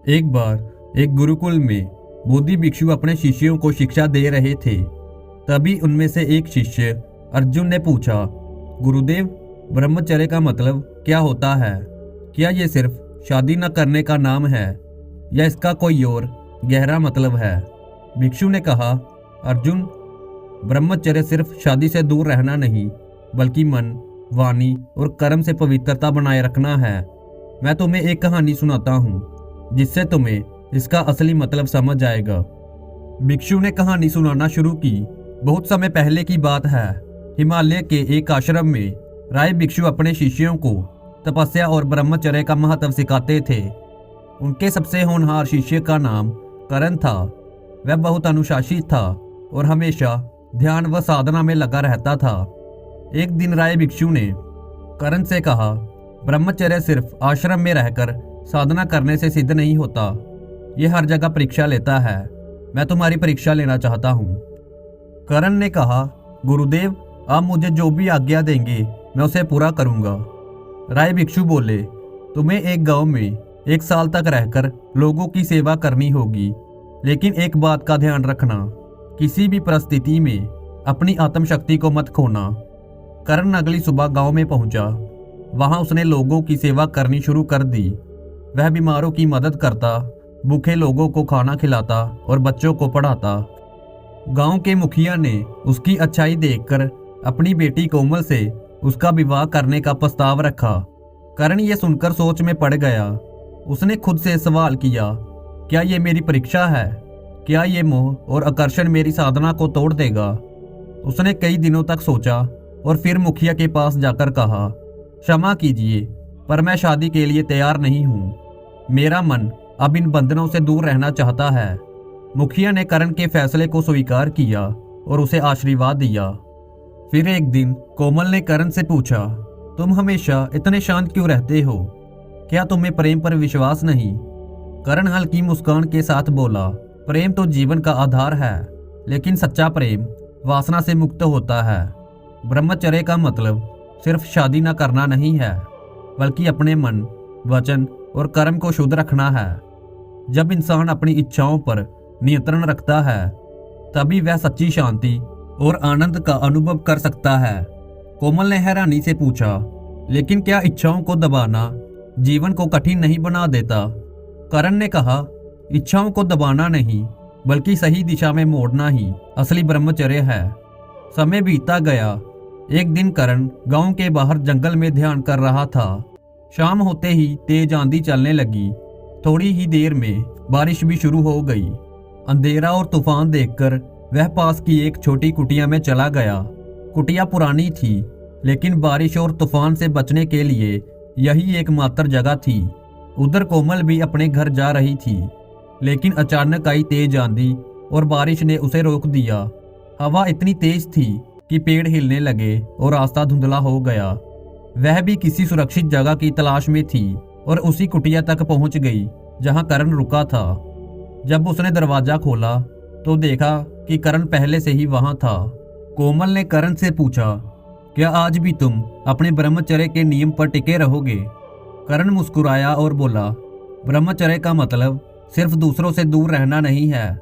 एक बार एक गुरुकुल में बोधि भिक्षु अपने शिष्यों को शिक्षा दे रहे थे। तभी उनमें से एक शिष्य अर्जुन ने पूछा, गुरुदेव, ब्रह्मचर्य का मतलब क्या होता है? क्या ये सिर्फ शादी न करने का नाम है या इसका कोई और गहरा मतलब है? भिक्षु ने कहा, अर्जुन, ब्रह्मचर्य सिर्फ शादी से दूर रहना नहीं, बल्कि मन, वाणी और कर्म से पवित्रता बनाए रखना है। मैं तुम्हें एक कहानी सुनाता हूँ जिससे तुम्हें इसका असली मतलब समझ आएगा। भिक्षु ने कहानी सुनाना शुरू की। बहुत समय पहले की बात है। हिमालय के एक आश्रम में राय भिक्षु अपने शिष्यों को तपस्या और ब्रह्मचर्य का महत्व सिखाते थे। उनके सबसे होनहार शिष्य का नाम करण था। वह बहुत अनुशासित था और हमेशा ध्यान व साधना में लगा रहता था। एक दिन राय भिक्षु ने करण से कहा, ब्रह्मचर्य सिर्फ आश्रम में रहकर साधना करने से सिद्ध नहीं होता। यह हर जगह परीक्षा लेता है। मैं तुम्हारी परीक्षा लेना चाहता हूँ। करण ने कहा, गुरुदेव, आप मुझे जो भी आज्ञा देंगे मैं उसे पूरा करूँगा। राय भिक्षु बोले, तुम्हें एक गांव में 1 साल तक रहकर लोगों की सेवा करनी होगी, लेकिन एक बात का ध्यान रखना, किसी भी परिस्थिति में अपनी आत्मशक्ति को मत खोना। करण अगली सुबह गांव में पहुंचा। वहां उसने लोगों की सेवा करनी शुरू कर दी। वह बीमारों की मदद करता, भूखे लोगों को खाना खिलाता और बच्चों को पढ़ाता। गांव के मुखिया ने उसकी अच्छाई देखकर अपनी बेटी कोमल से उसका विवाह करने का प्रस्ताव रखा। करण ये सुनकर सोच में पड़ गया। उसने खुद से सवाल किया, क्या ये मेरी परीक्षा है? क्या ये मोह और आकर्षण मेरी साधना को तोड़ देगा? उसने कई दिनों तक सोचा और फिर मुखिया के पास जाकर कहा, क्षमा कीजिए, पर मैं शादी के लिए तैयार नहीं हूँ। मेरा मन अब इन बंधनों से दूर रहना चाहता है। मुखिया ने करण के फैसले को स्वीकार किया और उसे आशीर्वाद दिया। फिर एक दिन कोमल ने करण से पूछा, तुम हमेशा इतने शांत क्यों रहते हो? क्या तुम्हें प्रेम पर विश्वास नहीं? करण हल्की मुस्कान के साथ बोला, प्रेम तो जीवन का आधार है, लेकिन सच्चा प्रेम वासना से मुक्त होता है। ब्रह्मचर्य का मतलब सिर्फ शादी न करना नहीं है, बल्कि अपने मन, वचन और कर्म को शुद्ध रखना है। जब इंसान अपनी इच्छाओं पर नियंत्रण रखता है, तभी वह सच्ची शांति और आनंद का अनुभव कर सकता है। कोमल ने हैरानी से पूछा, लेकिन क्या इच्छाओं को दबाना जीवन को कठिन नहीं बना देता? करण ने कहा, इच्छाओं को दबाना नहीं, बल्कि सही दिशा में मोड़ना ही असली ब्रह्मचर्य है। समय बीतता गया। एक दिन करण गांव के बाहर जंगल में ध्यान कर रहा था। शाम होते ही तेज आंधी चलने लगी। थोड़ी ही देर में बारिश भी शुरू हो गई। अंधेरा और तूफान देखकर वह पास की एक छोटी कुटिया में चला गया। कुटिया पुरानी थी, लेकिन बारिश और तूफान से बचने के लिए यही एकमात्र जगह थी। उधर कोमल भी अपने घर जा रही थी, लेकिन अचानक आई तेज आंधी और बारिश ने उसे रोक दिया। हवा इतनी तेज थी कि पेड़ हिलने लगे और रास्ता धुंधला हो गया। वह भी किसी सुरक्षित जगह की तलाश में थी और उसी कुटिया तक पहुंच गई जहां करण रुका था। जब उसने दरवाजा खोला तो देखा कि करण पहले से ही वहां था। कोमल ने करण से पूछा, क्या आज भी तुम अपने ब्रह्मचर्य के नियम पर टिके रहोगे? करण मुस्कुराया और बोला, ब्रह्मचर्य का मतलब सिर्फ दूसरों से दूर रहना नहीं है,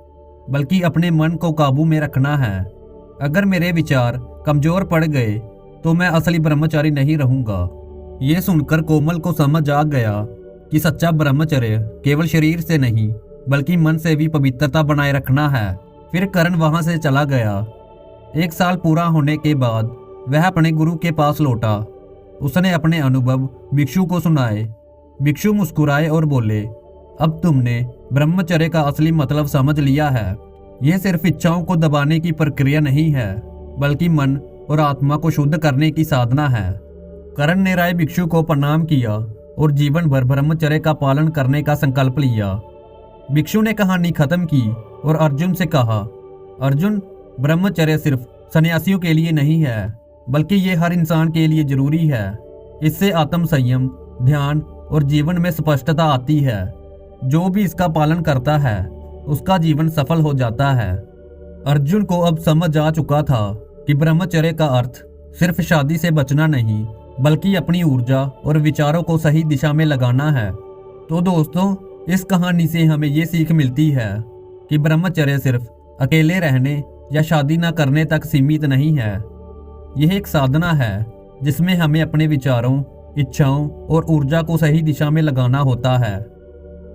बल्कि अपने मन को काबू में रखना है। अगर मेरे विचार कमजोर पड़ गए तो मैं असली ब्रह्मचारी नहीं रहूंगा। ये सुनकर कोमल को समझ आ गया कि सच्चा ब्रह्मचर्य केवल शरीर से नहीं, बल्कि मन से भी पवित्रता बनाए रखना है। फिर करण वहां से चला गया। 1 साल पूरा होने के बाद वह अपने गुरु के पास लौटा। उसने अपने अनुभव भिक्षु को सुनाए। भिक्षु मुस्कुराए और बोले, अब तुमने ब्रह्मचर्य का असली मतलब समझ लिया है। यह सिर्फ इच्छाओं को दबाने की प्रक्रिया नहीं है, बल्कि मन और आत्मा को शुद्ध करने की साधना है। करण ने राय भिक्षु को प्रणाम किया और जीवन भर ब्रह्मचर्य का पालन करने का संकल्प लिया। भिक्षु ने कहानी खत्म की और अर्जुन से कहा, अर्जुन, ब्रह्मचर्य सिर्फ सन्यासियों के लिए नहीं है, बल्कि ये हर इंसान के लिए जरूरी है। इससे आत्म संयम, ध्यान और जीवन में स्पष्टता आती है। जो भी इसका पालन करता है उसका जीवन सफल हो जाता है। अर्जुन को अब समझ आ चुका था कि ब्रह्मचर्य का अर्थ सिर्फ शादी से बचना नहीं, बल्कि अपनी ऊर्जा और विचारों को सही दिशा में लगाना है। तो दोस्तों, इस कहानी से हमें ये सीख मिलती है कि ब्रह्मचर्य सिर्फ अकेले रहने या शादी न करने तक सीमित नहीं है। यह एक साधना है जिसमें हमें अपने विचारों, इच्छाओं और ऊर्जा को सही दिशा में लगाना होता है।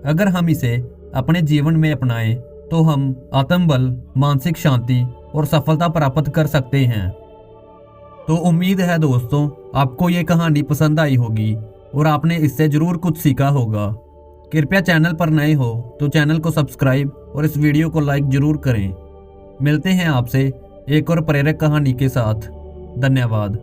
अगर हम इसे अपने जीवन में अपनाएं तो हम आत्मबल, मानसिक शांति और सफलता प्राप्त कर सकते हैं। तो उम्मीद है दोस्तों आपको ये कहानी पसंद आई होगी और आपने इससे ज़रूर कुछ सीखा होगा। कृपया चैनल पर नए हो तो चैनल को सब्सक्राइब और इस वीडियो को लाइक ज़रूर करें। मिलते हैं आपसे एक और प्रेरक कहानी के साथ। धन्यवाद।